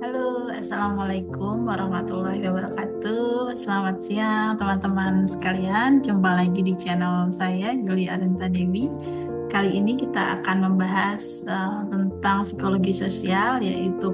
Halo, Assalamualaikum warahmatullahi wabarakatuh. Selamat siang teman-teman sekalian. Jumpa lagi di channel saya, Geli Arinta Dewi. Kali ini kita akan membahas tentang psikologi sosial, yaitu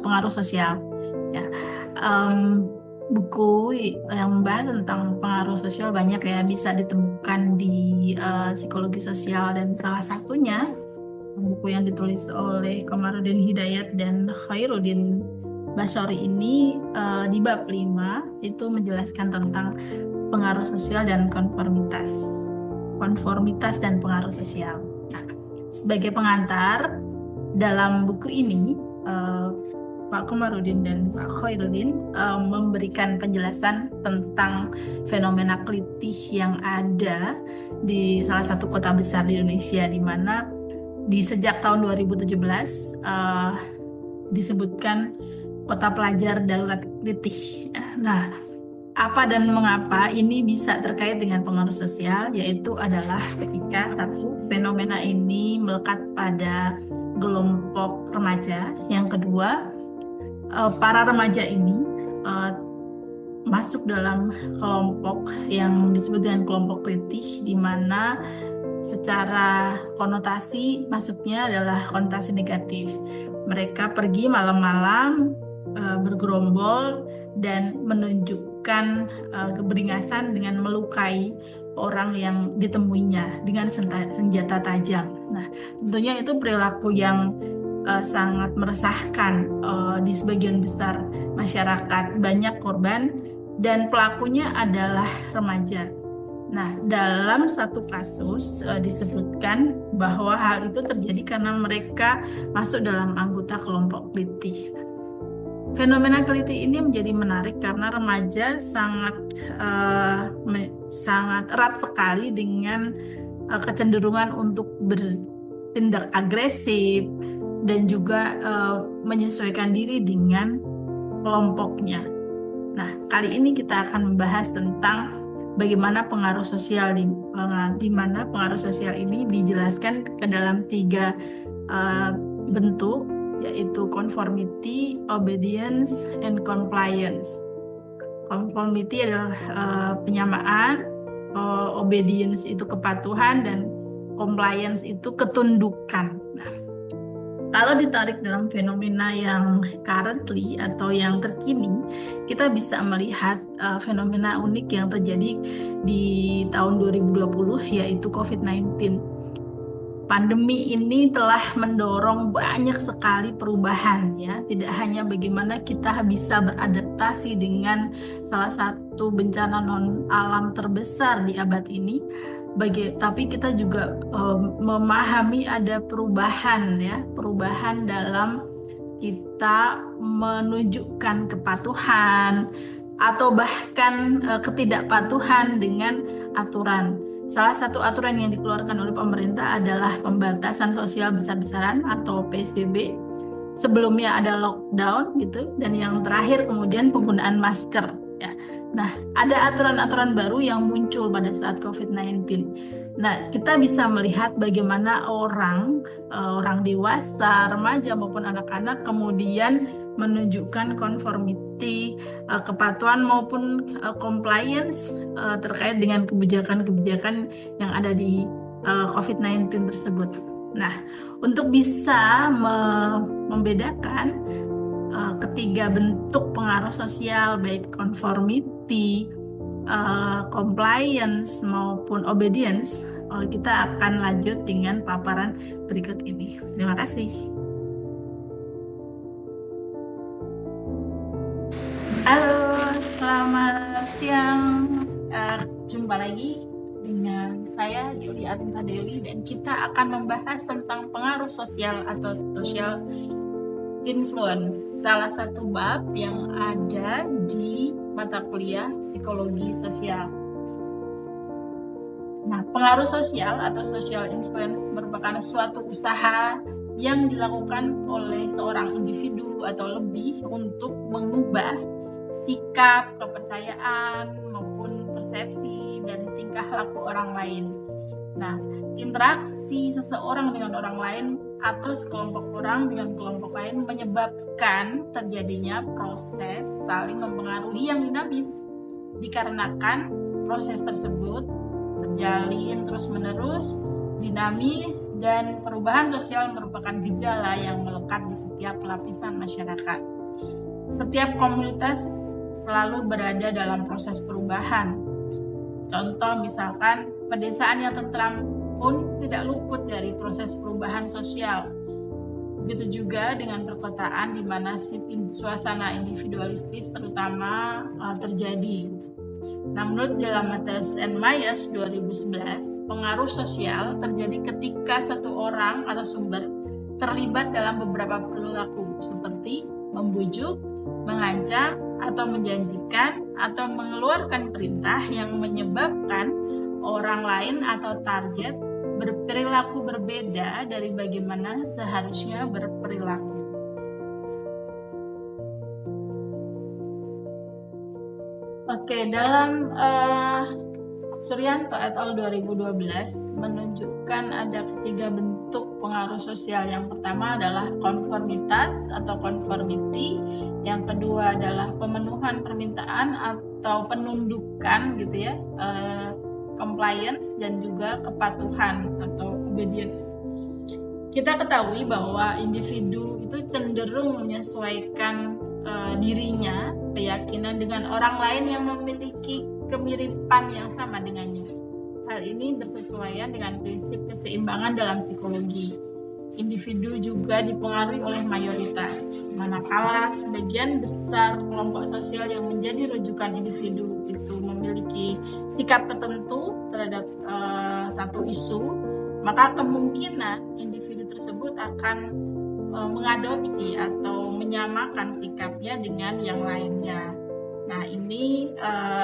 pengaruh sosial. Ya, em, buku yang membahas tentang pengaruh sosial banyak ya, bisa ditemukan di psikologi sosial, dan salah satunya buku yang ditulis oleh Komarudin Hidayat dan Khairuddin Basori ini di bab 5 itu menjelaskan tentang pengaruh sosial dan konformitas dan pengaruh sosial. Nah, sebagai pengantar dalam buku ini, eh, Pak Komarudin dan Pak Khairuddin memberikan penjelasan tentang fenomena kelitih yang ada di salah satu kota besar di Indonesia, di mana di sejak tahun 2017 disebutkan kota pelajar darurat kelitih. Nah, apa dan mengapa ini bisa terkait dengan pengaruh sosial, yaitu adalah ketika satu fenomena ini melekat pada kelompok remaja. Yang kedua, para remaja ini eh, masuk dalam kelompok yang disebut dengan kelompok kelitih, di mana secara konotasi masuknya adalah konotasi negatif. Mereka pergi malam-malam bergerombol dan menunjukkan keberingasan dengan melukai orang yang ditemuinya dengan senjata tajam. Nah, tentunya itu perilaku yang sangat meresahkan di sebagian besar masyarakat. Banyak korban dan pelakunya adalah remaja. Nah, dalam satu kasus disebutkan bahwa hal itu terjadi karena mereka masuk dalam anggota kelompok kelitih. Fenomena kelitih ini menjadi menarik karena remaja sangat erat sekali dengan kecenderungan untuk bertindak agresif dan juga menyesuaikan diri dengan kelompoknya. Nah, kali ini kita akan membahas tentang bagaimana pengaruh sosial di mana pengaruh sosial ini dijelaskan ke dalam 3 bentuk, yaitu conformity, obedience, and compliance. Conformity adalah penyamaan, obedience itu kepatuhan, dan compliance itu ketundukan. Nah, kalau ditarik dalam fenomena yang currently atau yang terkini, kita bisa melihat fenomena unik yang terjadi di tahun 2020, yaitu COVID-19. Pandemi ini telah mendorong banyak sekali perubahan, ya. Tidak hanya bagaimana kita bisa beradaptasi dengan salah satu bencana non alam terbesar di abad ini, tapi kita juga memahami ada perubahan, ya, perubahan dalam kita menunjukkan kepatuhan atau bahkan ketidakpatuhan dengan aturan. Salah satu aturan yang dikeluarkan oleh pemerintah adalah pembatasan sosial besar-besaran atau PSBB. Sebelumnya ada lockdown gitu, dan yang terakhir kemudian penggunaan masker, ya. Nah, ada aturan-aturan baru yang muncul pada saat COVID-19. Nah, kita bisa melihat bagaimana orang dewasa, remaja maupun anak-anak kemudian menunjukkan conformity, kepatuhan maupun compliance terkait dengan kebijakan-kebijakan yang ada di COVID-19 tersebut. Nah, untuk bisa membedakan ketiga bentuk pengaruh sosial, baik conformity, compliance maupun obedience, kita akan lanjut dengan paparan berikut ini. Terima kasih. Halo, selamat siang. Jumpa lagi dengan saya, Yuli Atinta Dewi, dan kita akan membahas tentang pengaruh sosial atau social influence, salah satu bab yang ada di mata kuliah psikologi sosial. Nah, pengaruh sosial atau social influence merupakan suatu usaha yang dilakukan oleh seorang individu atau lebih untuk mengubah sikap, kepercayaan, maupun persepsi dan tingkah laku orang lain. Nah, interaksi seseorang dengan orang lain atau sekelompok orang dengan kelompok lain menyebabkan terjadinya proses saling mempengaruhi yang dinamis. Dikarenakan proses tersebut terjalin terus-menerus, dinamis, dan perubahan sosial merupakan gejala yang melekat di setiap lapisan masyarakat. Setiap komunitas selalu berada dalam proses perubahan. Contoh misalkan pedesaan yang tentram pun tidak luput dari proses perubahan sosial. Begitu juga dengan perkotaan di mana suasana individualistis terutama terjadi. Nah, menurut Delamaters and Myers 2011, pengaruh sosial terjadi ketika satu orang atau sumber terlibat dalam beberapa perilaku seperti membujuk, mengancam, atau menjanjikan, atau mengeluarkan perintah yang menyebabkan orang lain atau target berperilaku berbeda dari bagaimana seharusnya berperilaku. Oke, dalam Suryanto et al. 2012 menunjukkan ada ketiga bentuk pengaruh sosial. Yang pertama adalah konformitas atau conformity, yang kedua adalah pemenuhan permintaan atau penundukan gitu ya, compliance, dan juga kepatuhan atau obedience. Kita ketahui bahwa individu itu cenderung menyesuaikan dirinya, keyakinan dengan orang lain yang memiliki kemiripan yang sama dengannya. Hal ini bersesuaian dengan prinsip keseimbangan dalam psikologi. Individu juga dipengaruhi oleh mayoritas, manakala sebagian besar kelompok sosial yang menjadi rujukan individu itu memiliki sikap tertentu terhadap satu isu, maka kemungkinan individu tersebut akan mengadopsi atau menyamakan sikapnya dengan yang lainnya. Nah, ini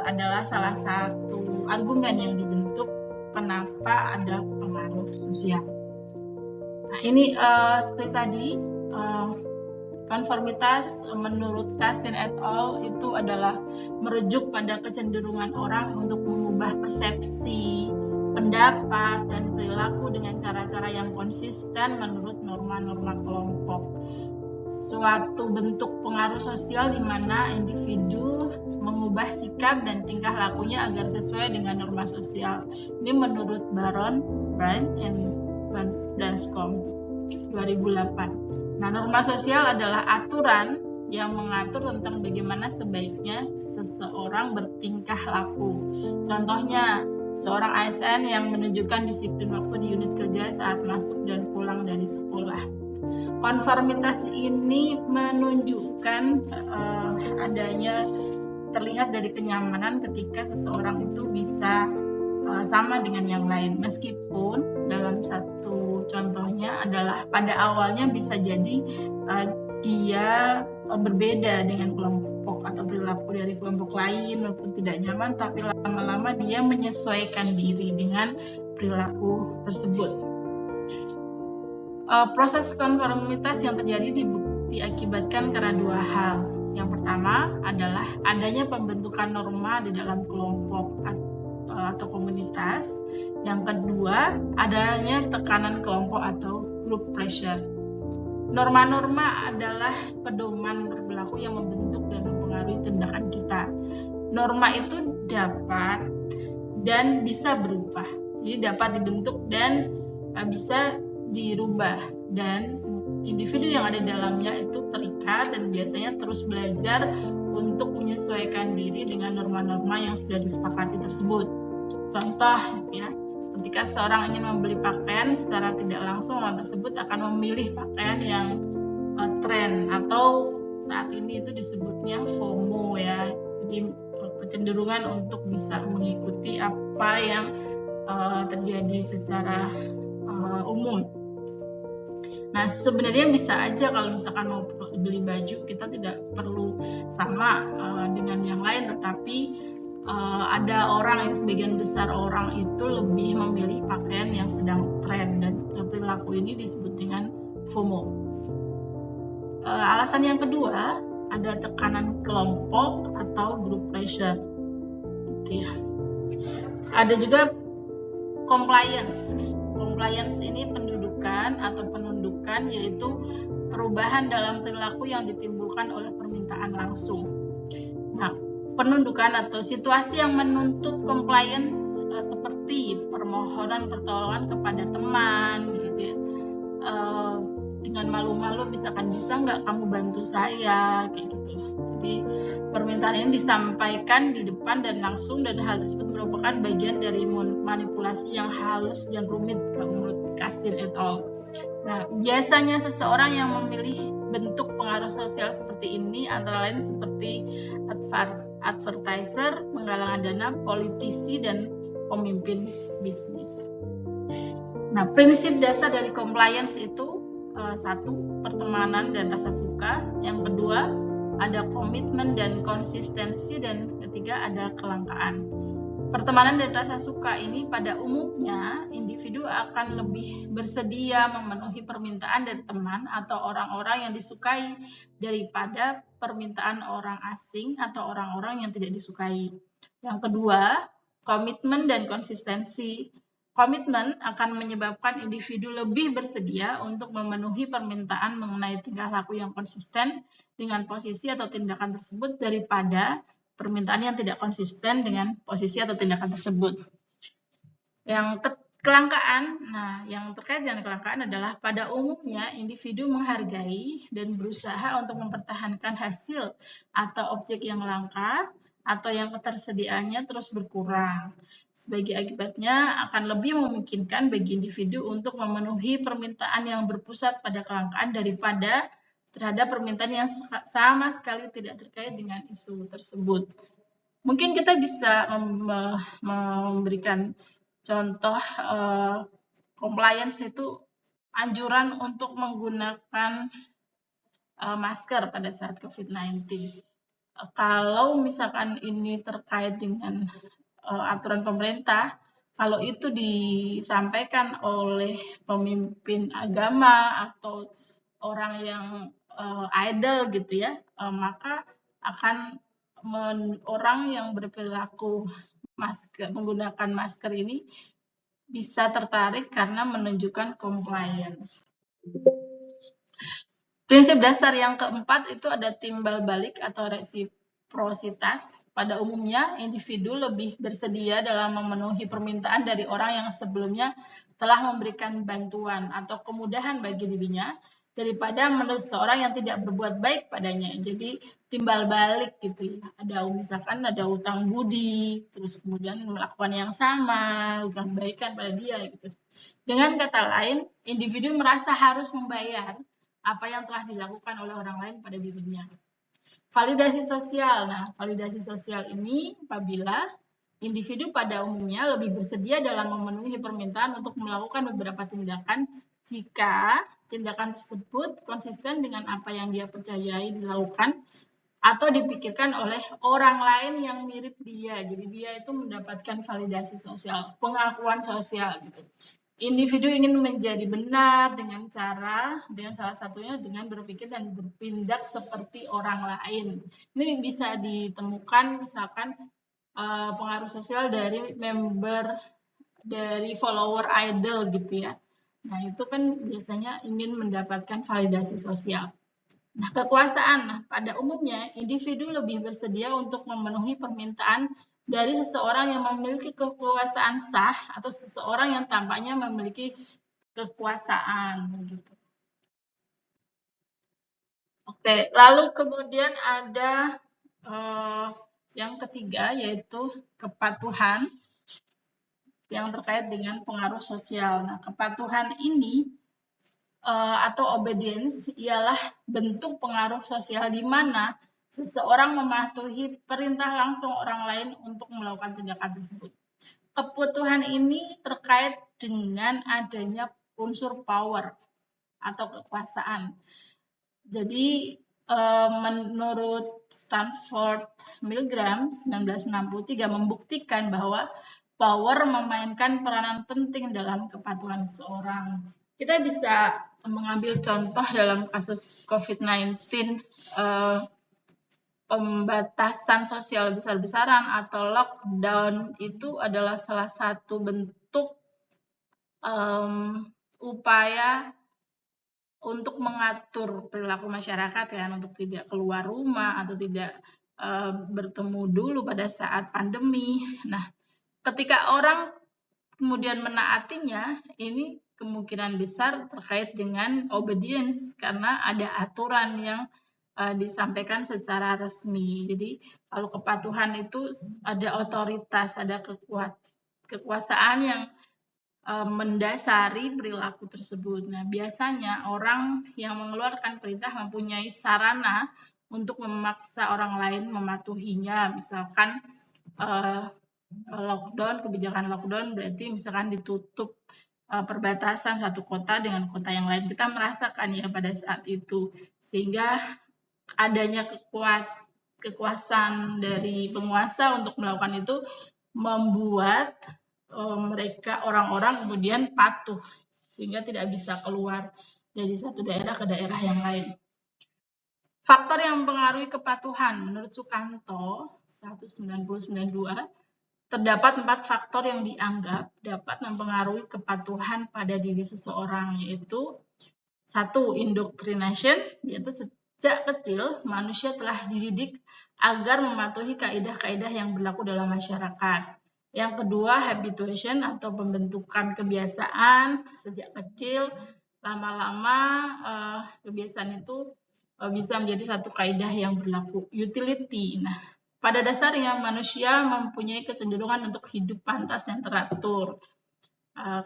adalah salah satu argumen yang dibentuk kenapa ada pengaruh sosial. Nah, ini seperti tadi, konformitas menurut Kassin et al. Itu adalah merujuk pada kecenderungan orang untuk mengubah persepsi, pendapat, dan perilaku dengan cara-cara yang konsisten menurut norma-norma kelompok. Suatu bentuk pengaruh sosial di mana individu mengubah sikap dan tingkah lakunya agar sesuai dengan norma sosial. Ini menurut Baron Brand dan Danscombe 2008. Nah, norma sosial adalah aturan yang mengatur tentang bagaimana sebaiknya seseorang bertingkah laku. Contohnya, seorang ASN yang menunjukkan disiplin waktu di unit kerja saat masuk dan pulang dari sekolah. Konformitas ini menunjukkan adanya terlihat dari kenyamanan ketika seseorang itu bisa sama dengan yang lain, meskipun dalam satu contohnya adalah pada awalnya bisa jadi dia berbeda dengan kelompok atau perilaku dari kelompok lain maupun tidak nyaman, tapi lama-lama dia menyesuaikan diri dengan perilaku tersebut. Proses konformitas yang terjadi diakibatkan karena dua hal. Yang pertama adalah adanya pembentukan norma di dalam kelompok atau komunitas. Yang kedua, adanya tekanan kelompok atau group pressure. Norma-norma adalah pedoman berlaku yang membentuk dan mempengaruhi tindakan kita. Norma itu dapat dan bisa berubah. Jadi dapat dibentuk dan bisa dirubah, dan individu yang ada di dalamnya itu terikat dan biasanya terus belajar untuk menyesuaikan diri dengan norma-norma yang sudah disepakati tersebut. Contoh ya, ketika seorang ingin membeli pakaian, secara tidak langsung orang tersebut akan memilih pakaian yang tren atau saat ini itu disebutnya FOMO ya. Jadi kecenderungan untuk bisa mengikuti apa yang terjadi secara umum. Nah, sebenarnya bisa aja kalau misalkan mau beli baju, kita tidak perlu sama dengan yang lain, tetapi ada orang yang sebagian besar orang itu lebih memilih pakaian yang sedang tren, dan perilaku ini disebut dengan FOMO. Alasan yang kedua, ada tekanan kelompok atau group pressure. Gitu ya. Ada juga compliance. Compliance ini pendudukan atau penundukan dilakukan, yaitu perubahan dalam perilaku yang ditimbulkan oleh permintaan langsung. Nah, penundukan atau situasi yang menuntut compliance seperti permohonan pertolongan kepada teman, gitu ya. Dengan malu-malu misalkan, bisa nggak kamu bantu saya, kayak gitu. Jadi permintaan ini disampaikan di depan dan langsung, dan hal tersebut merupakan bagian dari manipulasi yang halus dan rumit, kalau menurut Kasir et al. Nah, biasanya seseorang yang memilih bentuk pengaruh sosial seperti ini antara lain seperti advertiser, penggalangan dana, politisi, dan pemimpin bisnis. Nah, prinsip dasar dari compliance itu satu, pertemanan dan rasa suka. Yang kedua, ada komitmen dan konsistensi. Dan ketiga, ada kelangkaan. Pertemanan dan rasa suka ini pada umumnya individu akan lebih bersedia memenuhi permintaan dari teman atau orang-orang yang disukai daripada permintaan orang asing atau orang-orang yang tidak disukai. Yang kedua, komitmen dan konsistensi. Komitmen akan menyebabkan individu lebih bersedia untuk memenuhi permintaan mengenai tingkah laku yang konsisten dengan posisi atau tindakan tersebut daripada permintaan yang tidak konsisten dengan posisi atau tindakan tersebut. Yang kelangkaan, nah yang terkait dengan kelangkaan adalah pada umumnya individu menghargai dan berusaha untuk mempertahankan hasil atau objek yang langka atau yang ketersediaannya terus berkurang. Sebagai akibatnya akan lebih memungkinkan bagi individu untuk memenuhi permintaan yang berpusat pada kelangkaan daripada terhadap permintaan yang sama sekali tidak terkait dengan isu tersebut. Mungkin kita bisa memberikan contoh compliance itu anjuran untuk menggunakan masker pada saat COVID-19. Kalau misalkan ini terkait dengan aturan pemerintah, kalau itu disampaikan oleh pemimpin agama atau orang yang idol gitu ya, maka akan orang yang berperilaku menggunakan masker ini bisa tertarik karena menunjukkan compliance. Prinsip dasar yang keempat itu ada timbal balik atau resiprositas. Pada umumnya, individu lebih bersedia dalam memenuhi permintaan dari orang yang sebelumnya telah memberikan bantuan atau kemudahan bagi dirinya daripada menurut seorang yang tidak berbuat baik padanya. Jadi timbal balik gitu. Misalkan ada utang budi, terus kemudian melakukan yang sama, bukan kebaikan pada dia gitu. Dengan kata lain, individu merasa harus membayar apa yang telah dilakukan oleh orang lain pada dirinya. Validasi sosial. Nah, validasi sosial ini apabila individu pada umumnya lebih bersedia dalam memenuhi permintaan untuk melakukan beberapa tindakan jika tindakan tersebut konsisten dengan apa yang dia percayai dilakukan atau dipikirkan oleh orang lain yang mirip dia. Jadi dia itu mendapatkan validasi sosial, pengakuan sosial gitu. Individu ingin menjadi benar dengan salah satunya dengan berpikir dan bertindak seperti orang lain. Ini bisa ditemukan misalkan pengaruh sosial dari follower idol gitu ya. Nah, itu kan biasanya ingin mendapatkan validasi sosial. Nah, kekuasaan. Nah, pada umumnya individu lebih bersedia untuk memenuhi permintaan dari seseorang yang memiliki kekuasaan sah atau seseorang yang tampaknya memiliki kekuasaan gitu. Oke, lalu kemudian ada yang ketiga yaitu kepatuhan yang terkait dengan pengaruh sosial. Nah, kepatuhan ini atau obedience ialah bentuk pengaruh sosial di mana seseorang mematuhi perintah langsung orang lain untuk melakukan tindakan tersebut. Kepatuhan ini terkait dengan adanya unsur power atau kekuasaan. Jadi menurut Stanford Milgram 1963 membuktikan bahwa power memainkan peranan penting dalam kepatuhan seseorang. Kita bisa mengambil contoh dalam kasus COVID-19, pembatasan sosial besar-besaran atau lockdown itu adalah salah satu bentuk upaya untuk mengatur perilaku masyarakat ya, untuk tidak keluar rumah atau tidak bertemu dulu pada saat pandemi. Nah, ketika orang kemudian menaatinya, ini kemungkinan besar terkait dengan obedience karena ada aturan yang disampaikan secara resmi. Jadi kalau kepatuhan itu ada otoritas, ada kekuasaan yang mendasari perilaku tersebut. Nah, biasanya orang yang mengeluarkan perintah mempunyai sarana untuk memaksa orang lain mematuhinya. Misalkan lockdown, kebijakan lockdown berarti misalkan ditutup perbatasan satu kota dengan kota yang lain. Kita merasakan ya pada saat itu. Sehingga adanya kekuasaan dari penguasa untuk melakukan itu membuat mereka orang-orang kemudian patuh sehingga tidak bisa keluar dari satu daerah ke daerah yang lain. Faktor yang mempengaruhi kepatuhan menurut Sukanto 1992 terdapat 4 faktor yang dianggap dapat mempengaruhi kepatuhan pada diri seseorang, yaitu 1. Indoctrination, yaitu sejak kecil manusia telah dididik agar mematuhi kaidah-kaidah yang berlaku dalam masyarakat. Yang kedua, habituation atau pembentukan kebiasaan sejak kecil. Lama-lama kebiasaan itu bisa menjadi satu kaidah yang berlaku. Utility. Nah, pada dasarnya manusia mempunyai kecenderungan untuk hidup pantas dan teratur.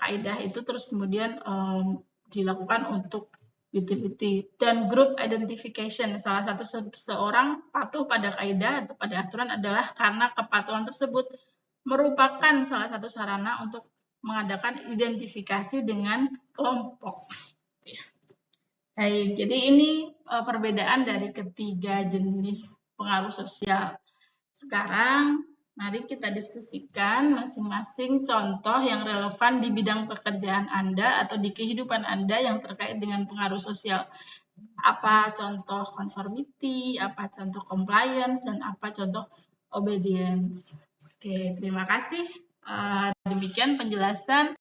Kaidah itu terus kemudian dilakukan untuk utility. Dan group identification, salah satu seseorang patuh pada kaidah atau pada aturan adalah karena kepatuhan tersebut merupakan salah satu sarana untuk mengadakan identifikasi dengan kelompok. Baik, jadi ini perbedaan dari ketiga jenis pengaruh sosial. Sekarang mari kita diskusikan masing-masing contoh yang relevan di bidang pekerjaan Anda atau di kehidupan Anda yang terkait dengan pengaruh sosial. Apa contoh conformity, apa contoh compliance, dan apa contoh obedience. Oke, terima kasih. Demikian penjelasan